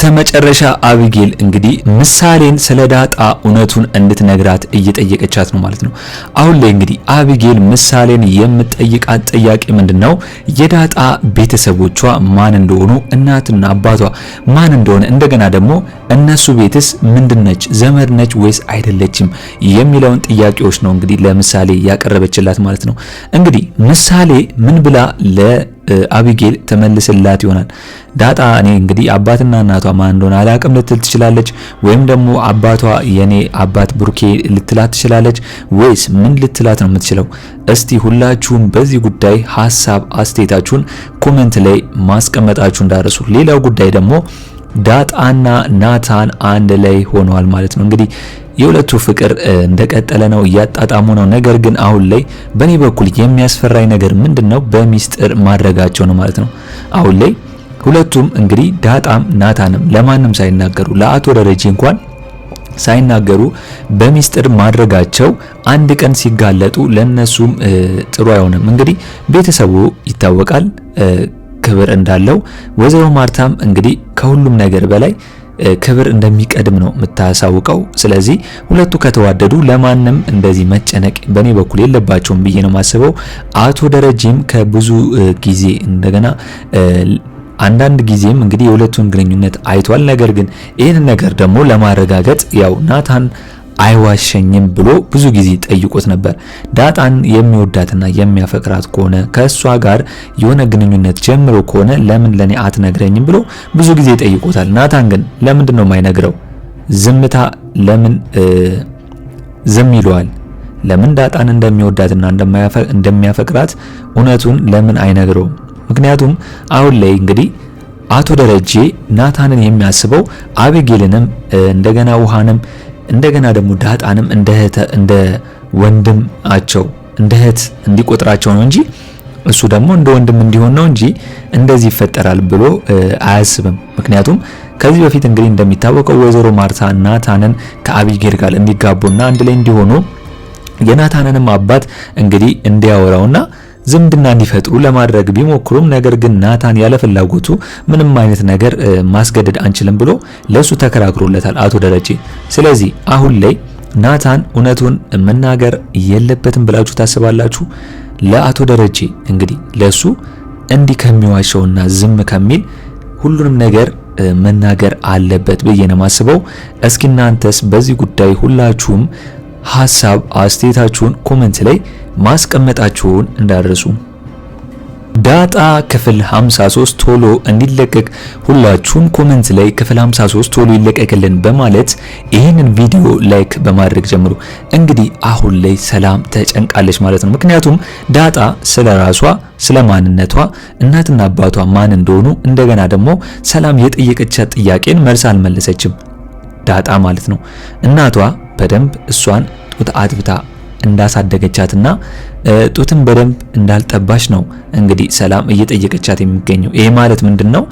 በስተመጨረሻ አቢጌል እንግዲህ ምሳሌን ስለ ዳጣ እውነቱን እንድትነግራት እየጠየቀቻት ነው ማለት ነው። አሁን ላይ እንግዲህ አቢጌል ምሳሌን የምትጠይቃት ጥያቄ ምንድነው? የዳጣ ቤተሰቦቿ ማን እንደሆኑ፣ እናትና አባቷ ማን እንደሆነ፣ እንደገና ደግሞ እነሱ ቤትስ ምንድነች፣ ዘመድ ነች ወይስ አይደለችም የሚለውን ጥያቄዎች ነው እንግዲህ ለምሳሌ ያቀረበችላት ማለት ነው። እንግዲህ ምሳሌ ምን ብላ አቢጌል ተመልስላት ይሆናል? ዳጣ እኔ እንግዲህ አባትና እናቷ ማን እንደሆነ አላቅም ልትል ትችላለች፣ ወይም ደግሞ አባቷ የኔ አባት ብሩኬ ልትላት ትችላለች፣ ወይስ ምን ልትላት ነው የምትችለው? እስቲ ሁላችሁም በዚህ ጉዳይ ሐሳብ አስተያየታችሁን ኮሜንት ላይ ማስቀመጣችሁ እንዳረሱ። ሌላው ጉዳይ ደግሞ ዳጣና ናታን አንድ ላይ ሆነዋል ማለት ነው። እንግዲህ የሁለቱ ፍቅር እንደቀጠለ ነው፣ እያጣጣሙ ነው። ነገር ግን አሁን ላይ በኔ በኩል የሚያስፈራኝ ነገር ምንድነው? በሚስጥር ማድረጋቸው ነው ማለት ነው። አሁን ላይ ሁለቱም እንግዲህ ዳጣም ናታንም ለማንም ሳይናገሩ ለአቶ ደረጀ እንኳን ሳይናገሩ በሚስጥር ማድረጋቸው አንድ ቀን ሲጋለጡ ለነሱም ጥሩ አይሆንም። እንግዲህ ቤተሰቡ ይታወቃል ክብር እንዳለው። ወይዘሮ ማርታም እንግዲህ ከሁሉም ነገር በላይ ክብር እንደሚቀድም ነው የምታሳውቀው። ስለዚህ ሁለቱ ከተዋደዱ ለማንም እንደዚህ መጨነቅ በኔ በኩል የለባቸውም ብዬ ነው የማስበው። አቶ ደረጀም ከብዙ ጊዜ እንደገና አንዳንድ ጊዜም እንግዲህ የሁለቱን ግንኙነት አይቷል። ነገር ግን ይህን ነገር ደግሞ ለማረጋገጥ ያው ናታን አይዋሸኝም ብሎ ብዙ ጊዜ ጠይቆት ነበር። ዳጣን የሚወዳትና የሚያፈቅራት ከሆነ ከሷ ጋር የሆነ ግንኙነት ጀምሮ ከሆነ ለምን ለኔ አትነግረኝም ብሎ ብዙ ጊዜ ጠይቆታል። ናታን ግን ለምንድን ነው የማይነግረው? ዝምታ ለምን ዝም ይለዋል? ለምን ዳጣን እንደሚወዳትና እንደሚያፈቅራት እውነቱን ለምን አይነግረውም? ምክንያቱም አሁን ላይ እንግዲህ አቶ ደረጀ ናታንን የሚያስበው አቢጌልንም እንደገና ውሃንም እንደገና ደግሞ ዳጣንም እንደ ወንድማቸው እንደ እህት እንዲቆጥራቸው ነው እንጂ እሱ ደግሞ እንደ ወንድም እንዲሆን ነው እንጂ እንደዚህ ይፈጠራል ብሎ አያስብም። ምክንያቱም ከዚህ በፊት እንግዲህ እንደሚታወቀው ወይዘሮ ማርታ ናታንን ከአቢጌል ጋር እንዲጋቡና አንድ ላይ እንዲሆኑ የናታንንም አባት እንግዲህ እንዲያወራውና ዝምድና እንዲፈጥሩ ለማድረግ ቢሞክሩም ነገር ግን ናታን ያለ ፍላጎቱ ምንም አይነት ነገር ማስገደድ አንችልም ብሎ ለሱ ተከራክሮለታል አቶ ደረጀ። ስለዚህ አሁን ላይ ናታን እውነቱን መናገር የለበትም ብላችሁ ታስባላችሁ? ለአቶ ደረጀ እንግዲህ ለሱ እንዲህ ከሚዋሸውና ዝም ከሚል ሁሉንም ነገር መናገር አለበት ብዬ ነው የማስበው። እስኪ እናንተስ በዚህ ጉዳይ ሁላችሁም ሐሳብ አስተያየታችሁን ኮሜንት ላይ ማስቀመጣችሁን እንዳደረሱ። ዳጣ ክፍል 53 ቶሎ እንዲለቀቅ ሁላችሁም ኮሜንት ላይ ክፍል 53 ቶሎ ይለቀቅልን በማለት ይህንን ቪዲዮ ላይክ በማድረግ ጀምሩ። እንግዲህ አሁን ላይ ሰላም ተጨንቃለች ማለት ነው። ምክንያቱም ዳጣ ስለራሷ ስለ ማንነቷ እናትና አባቷ ማን እንደሆኑ እንደገና ደግሞ ሰላም የጠየቀቻት ጥያቄን መልስ አልመለሰችም ዳጣ ማለት ነው። እናቷ በደንብ እሷን ጡት አጥብታ እንዳሳደገቻትና ጡትን በደንብ እንዳልጠባች ነው እንግዲህ ሰላም እየጠየቀቻት የሚገኘው። ይሄ ማለት ምንድነው?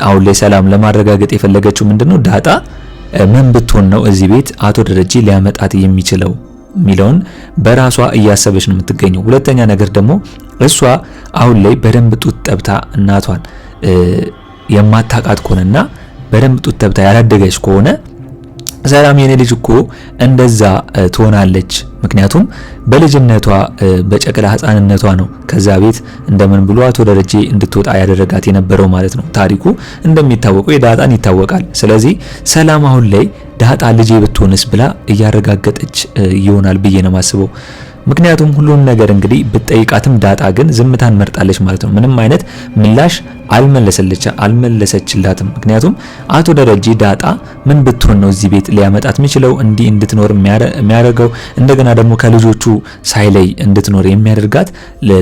አሁን ላይ ሰላም ለማረጋገጥ የፈለገችው ምንድነው? ዳጣ ምን ብትሆን ነው እዚህ ቤት አቶ ደረጀ ሊያመጣት የሚችለው ሚለውን በራሷ እያሰበች ነው የምትገኘው። ሁለተኛ ነገር ደግሞ እሷ አሁን ላይ በደንብ ጡት ጠብታ እናቷን የማታቃት ከሆነና በደንብ ጡት ጠብታ ያላደገች ከሆነ ሰላም የኔ ልጅ እኮ እንደዛ ትሆናለች። ምክንያቱም በልጅነቷ በጨቅላ ህፃንነቷ ነው ከዛ ቤት እንደምን ብሎ አቶ ደረጀ እንድትወጣ ያደረጋት የነበረው ማለት ነው። ታሪኩ እንደሚታወቀው የዳጣን ይታወቃል። ስለዚህ ሰላም አሁን ላይ ዳጣ ልጄ ብትሆንስ ብላ እያረጋገጠች ይሆናል ብዬ ነው የማስበው። ምክንያቱም ሁሉም ነገር እንግዲህ ብትጠይቃትም ዳጣ ግን ዝምታን መርጣለች ማለት ነው። ምንም አይነት ምላሽ አልመለሰችላትም። ምክንያቱም አቶ ደረጀ ዳጣ ምን ብትሆን ነው እዚህ ቤት ሊያመጣት የሚችለው እንዲህ እንድትኖር የሚያደርገው እንደገና ደግሞ ከልጆቹ ሳይለይ እንድትኖር የሚያደርጋት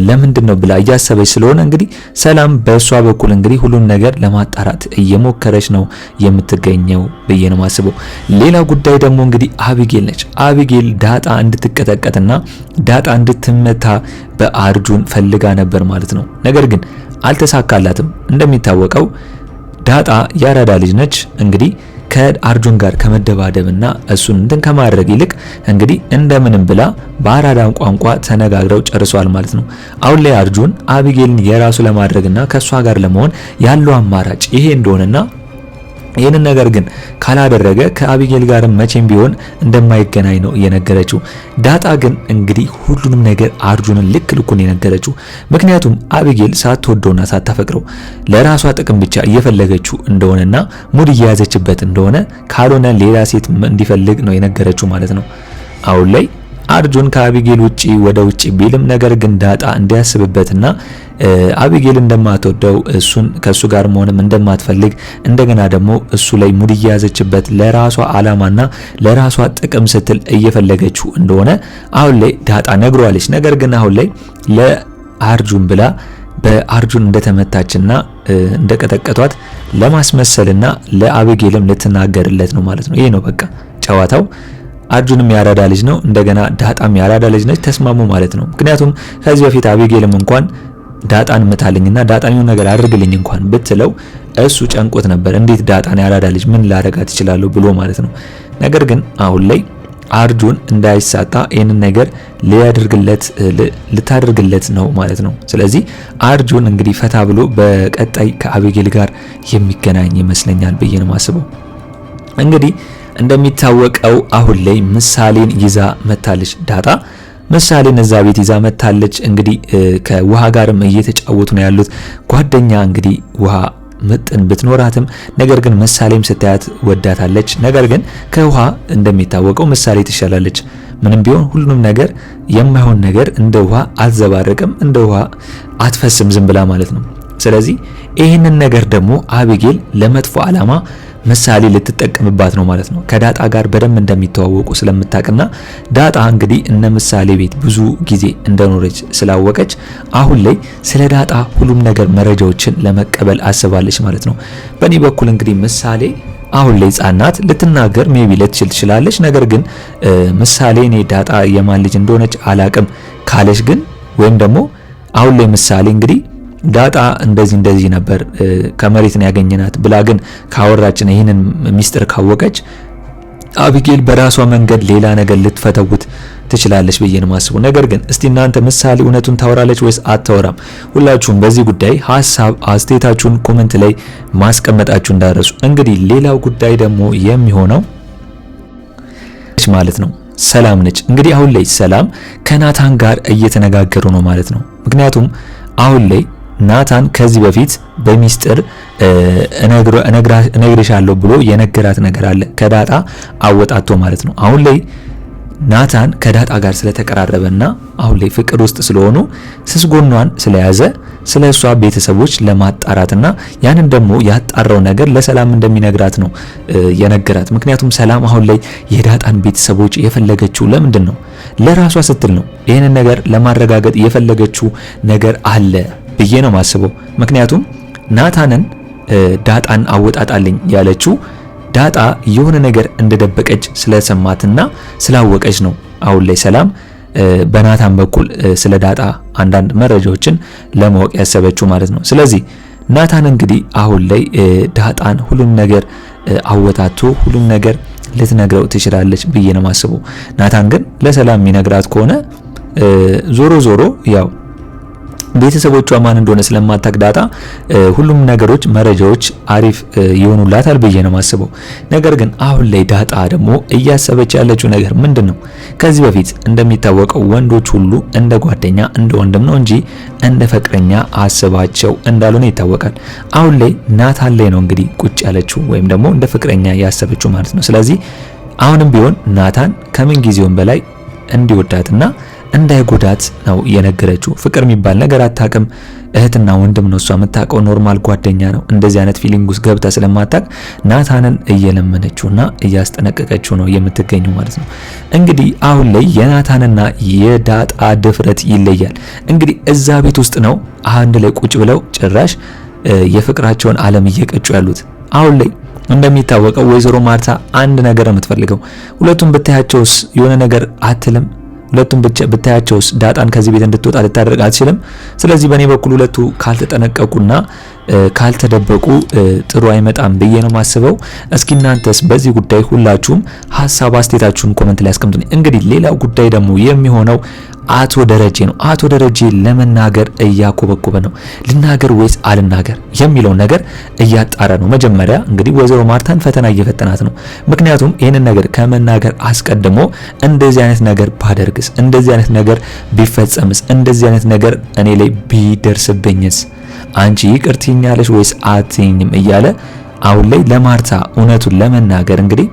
ለምንድን ነው ብላ እያሰበች ስለሆነ እንግዲህ ሰላም በእሷ በኩል እንግዲህ ሁሉን ነገር ለማጣራት እየሞከረች ነው የምትገኘው ብዬ ነው የማስበው። ሌላ ጉዳይ ደግሞ እንግዲህ አቢጌል ነች። አቢጌል ዳጣ እንድትቀጠቀጥና ዳጣ እንድትመታ በአርጁን ፈልጋ ነበር ማለት ነው። ነገር ግን አልተሳካላትም። እንደሚታወቀው ዳጣ ያራዳ ልጅ ነች። እንግዲህ ከአርጁን ጋር ከመደባደብና እሱን እንትን ከማድረግ ይልቅ እንግዲህ እንደምንም ብላ በአራዳን ቋንቋ ተነጋግረው ጨርሰዋል ማለት ነው። አሁን ላይ አርጁን አቢጌልን የራሱ ለማድረግና ከሷ ጋር ለመሆን ያለው አማራጭ ይሄ እንደሆነና ይህንን ነገር ግን ካላደረገ ከአቢጌል ጋር መቼም ቢሆን እንደማይገናኝ ነው የነገረችው። ዳጣ ግን እንግዲህ ሁሉንም ነገር አርጁንን ልክ ልኩን የነገረችው። ምክንያቱም አቢጌል ሳትወደውና ሳታፈቅረው ለራሷ ጥቅም ብቻ እየፈለገችው እንደሆነና ሙድ እየያዘችበት እንደሆነ ካልሆነ ሌላ ሴት እንዲፈልግ ነው የነገረችው ማለት ነው። አሁን ላይ አርጁን ከአቢጌል ውጪ ወደ ውጪ ቢልም ነገር ግን ዳጣ እንዲያስብበትና አቢጌል እንደማትወደው እሱን ከሱ ጋር መሆንም እንደማትፈልግ እንደገና ደግሞ እሱ ላይ ሙድ እየያዘችበት ለራሷ አላማና ለራሷ ጥቅም ስትል እየፈለገችው እንደሆነ አሁን ላይ ዳጣ ነግሯለች። ነገር ግን አሁን ላይ ለአርጁን ብላ በአርጁን እንደተመታችና እንደቀጠቀጧት ለማስመሰልና ለአቢጌልም ልትናገርለት ነው ማለት ነው። ይሄ ነው በቃ ጨዋታው። አርጁንም ያራዳ ልጅ ነው፣ እንደገና ዳጣም ያራዳ ልጅ ነች። ተስማሙ ማለት ነው። ምክንያቱም ከዚህ በፊት አቢጌልም እንኳን ዳጣን ምታልኝና ዳጣን የሆነ ነገር አድርግልኝ እንኳን ብትለው እሱ ጨንቆት ነበር። እንዴት ዳጣን ያራዳ ልጅ ምን ላረጋት ይችላል ብሎ ማለት ነው። ነገር ግን አሁን ላይ አርጁን እንዳይሳታ ይህንን ነገር ልታደርግለት ነው ማለት ነው። ስለዚህ አርጁን እንግዲህ ፈታ ብሎ በቀጣይ ከአቢጌል ጋር የሚገናኝ ይመስለኛል ብዬ ነው ማስበው። እንግዲህ እንደሚታወቀው አሁን ላይ ምሳሌን ይዛ መታለች ዳጣ። ምሳሌን እዛ ቤት ይዛ መታለች። እንግዲህ ከውሃ ጋርም እየተጫወቱ ነው ያሉት። ጓደኛ እንግዲህ ውሃ ምጥን ብትኖራትም ነገር ግን ምሳሌም ስታያት ወዳታለች። ነገር ግን ከውሃ እንደሚታወቀው ምሳሌ ትሻላለች። ምንም ቢሆን ሁሉንም ነገር የማይሆን ነገር እንደ ውሃ አትዘባረቅም፣ እንደ ውሃ አትፈስም ዝም ብላ ማለት ነው። ስለዚህ ይህንን ነገር ደግሞ አቢጌል ለመጥፎ ዓላማ ምሳሌ ልትጠቀምባት ነው ማለት ነው። ከዳጣ ጋር በደንብ እንደሚተዋወቁ ስለምታውቅና ዳጣ እንግዲህ እነ ምሳሌ ቤት ብዙ ጊዜ እንደኖረች ስላወቀች አሁን ላይ ስለ ዳጣ ሁሉም ነገር መረጃዎችን ለመቀበል አስባለች ማለት ነው። በእኔ በኩል እንግዲህ ምሳሌ አሁን ላይ ጻናት ልትናገር ሜቢ ልትችል ትችላለች። ነገር ግን ምሳሌ እኔ ዳጣ የማን ልጅ እንደሆነች አላቅም ካለች ግን ወይም ደግሞ አሁን ላይ ምሳሌ እንግዲህ ዳጣ እንደዚህ ነበር ከመሬት ነው ያገኘናት ብላ ግን ካወራችን ይሄንን ሚስጥር ካወቀች አቢጌል በራሷ መንገድ ሌላ ነገር ልትፈተውት ትችላለች ብዬ ነው ማስበው። ነገር ግን እስቲ እናንተ ምሳሌ እውነቱን ታወራለች ወይስ አታወራም? ሁላችሁም በዚህ ጉዳይ ሐሳብ አስተያየታችሁን ኮሜንት ላይ ማስቀመጣችሁ እንዳረሱ። እንግዲህ ሌላው ጉዳይ ደግሞ የሚሆነው ማለት ነው ሰላም ነች። እንግዲህ አሁን ላይ ሰላም ከናታን ጋር እየተነጋገሩ ነው ማለት ነው። ምክንያቱም አሁን ላይ ናታን ከዚህ በፊት በሚስጥር እነግርሻለሁ ብሎ የነገራት ነገር አለ ከዳጣ አወጣቶ ማለት ነው። አሁን ላይ ናታን ከዳጣ ጋር ስለተቀራረበና አሁን ላይ ፍቅር ውስጥ ስለሆኑ ስስጎኗን ስለያዘ ስለሷ ቤተሰቦች ለማጣራትና ያንን ደግሞ ያጣራው ነገር ለሰላም እንደሚነግራት ነው የነገራት። ምክንያቱም ሰላም አሁን ላይ የዳጣን ቤተሰቦች የፈለገችው ለምንድን ነው? ለራሷ ስትል ነው። ይህንን ነገር ለማረጋገጥ የፈለገችው ነገር አለ ብዬ ነው ማስበው። ምክንያቱም ናታንን ዳጣን አወጣጣልኝ ያለችው ዳጣ የሆነ ነገር እንደደበቀች ስለሰማትና ስላወቀች ነው። አሁን ላይ ሰላም በናታን በኩል ስለ ዳጣ አንዳንድ መረጃዎችን ለማወቅ ያሰበችው ማለት ነው። ስለዚህ ናታን እንግዲህ አሁን ላይ ዳጣን ሁሉም ነገር አወጣቶ ሁሉም ነገር ልትነግረው ትችላለች ብዬ ነው ማስበው። ናታን ግን ለሰላም የሚነግራት ከሆነ ዞሮ ያው ቤተሰቦቿ ማን እንደሆነ ስለማታውቅ ዳጣ ሁሉም ነገሮች መረጃዎች አሪፍ ይሆኑላታል ብዬ ነው ማስበው። ነገር ግን አሁን ላይ ዳጣ ደግሞ እያሰበች ያለችው ነገር ምንድነው? ከዚህ በፊት እንደሚታወቀው ወንዶች ሁሉ እንደ ጓደኛ እንደ ወንድም ነው እንጂ እንደ ፍቅረኛ አስባቸው እንዳልሆነ ይታወቃል። አሁን ላይ ናታን ላይ ነው እንግዲህ ቁጭ ያለችው ወይም ደግሞ እንደ ፍቅረኛ ያሰበችው ማለት ነው። ስለዚህ አሁንም ቢሆን ናታን ከምን ጊዜውም በላይ እንዲወዳትና እንዳይጎዳት ነው የነገረችው። ፍቅር የሚባል ነገር አታውቅም። እህትና ወንድም ነው እሷ የምታውቀው፣ ኖርማል ጓደኛ ነው። እንደዚህ አይነት ፊሊንግ ውስጥ ገብታ ስለማታውቅ ናታንን እየለመነችውና እያስጠነቀቀችው ነው የምትገኘው ማለት ነው። እንግዲህ አሁን ላይ የናታንና የዳጣ ድፍረት ይለያል። እንግዲህ እዛ ቤት ውስጥ ነው አንድ ላይ ቁጭ ብለው ጭራሽ የፍቅራቸውን ዓለም እየቀጩ ያሉት። አሁን ላይ እንደሚታወቀው ወይዘሮ ማርታ አንድ ነገር የምትፈልገው ሁለቱም ብታያቸውስ የሆነ ነገር አትልም? ሁለቱም ብታያቸውስ ዳጣን ከዚህ ቤት እንድትወጣ ልታደርግ አትችልም? ስለዚህ በእኔ በኩል ሁለቱ ካልተጠነቀቁና ካልተደበቁ ጥሩ አይመጣም ብዬ ነው ማስበው። እስኪ እናንተስ በዚህ ጉዳይ ሁላችሁም ሐሳብ አስተያየታችሁን ኮሜንት ላይ አስቀምጡኝ። እንግዲህ ሌላው ጉዳይ ደግሞ የሚሆነው አቶ ደረጀ ነው። አቶ ደረጀ ለመናገር እያኮበኮበ ነው። ልናገር ወይስ አልናገር የሚለውን ነገር እያጣረ ነው። መጀመሪያ እንግዲህ ወይዘሮ ማርታን ፈተና እየፈተናት ነው። ምክንያቱም ይህንን ነገር ከመናገር አስቀድሞ እንደዚህ አይነት ነገር ባደርግስ፣ እንደዚህ አይነት ነገር ቢፈጸምስ፣ እንደዚህ አይነት ነገር እኔ ላይ ቢደርስብኝስ አንቺ ይቅር ትይኛለሽ ወይስ አትይኝም እያለ አሁን ላይ ለማርታ እውነቱን ለመናገር እንግዲህ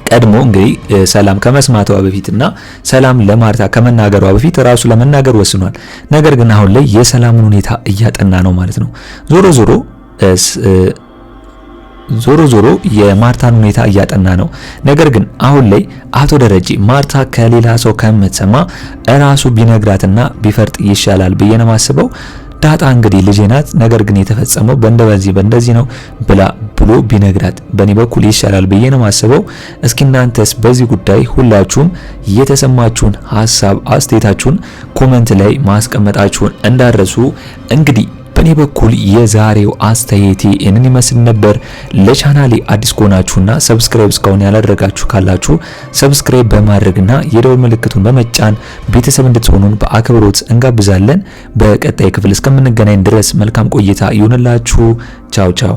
ቀድሞ እንግዲህ ሰላም ከመስማቷ በፊትና ሰላም ለማርታ ከመናገሯ በፊት ራሱ ለመናገር ወስኗል። ነገር ግን አሁን ላይ የሰላምን ሁኔታ እያጠና ነው ማለት ነው። ዞሮ ዞሮ የማርታን ሁኔታ እያጠና ነው። ነገር ግን አሁን ላይ አቶ ደረጀ ማርታ ከሌላ ሰው ከምትሰማ ራሱ ቢነግራትና ቢፈርጥ ይሻላል ብዬ ነው የማስበው። ዳጣ እንግዲህ ልጄ ናት፣ ነገር ግን የተፈጸመው በእንደዚህ ነው ብሎ ቢነግራት በእኔ በኩል ይሻላል ብዬ ነው የማስበው። እስኪ እናንተስ በዚህ ጉዳይ ሁላችሁም የተሰማችሁን ሀሳብ አስተያየታችሁን ኮሜንት ላይ ማስቀመጣችሁን እንዳረሱ። እንግዲህ በእኔ በኩል የዛሬው አስተያየቴ እንን ይመስል ነበር። ለቻናሌ አዲስ ከሆናችሁና ሰብስክራይብ እስካሁን ያላደረጋችሁ ካላችሁ ሰብስክራይብ በማድረግና የደወል ምልክቱን በመጫን ቤተሰብ እንድትሆኑን በአክብሮት እንጋብዛለን። በቀጣይ ክፍል እስከምንገናኝ ድረስ መልካም ቆይታ ይሁንላችሁ። ቻው ቻው።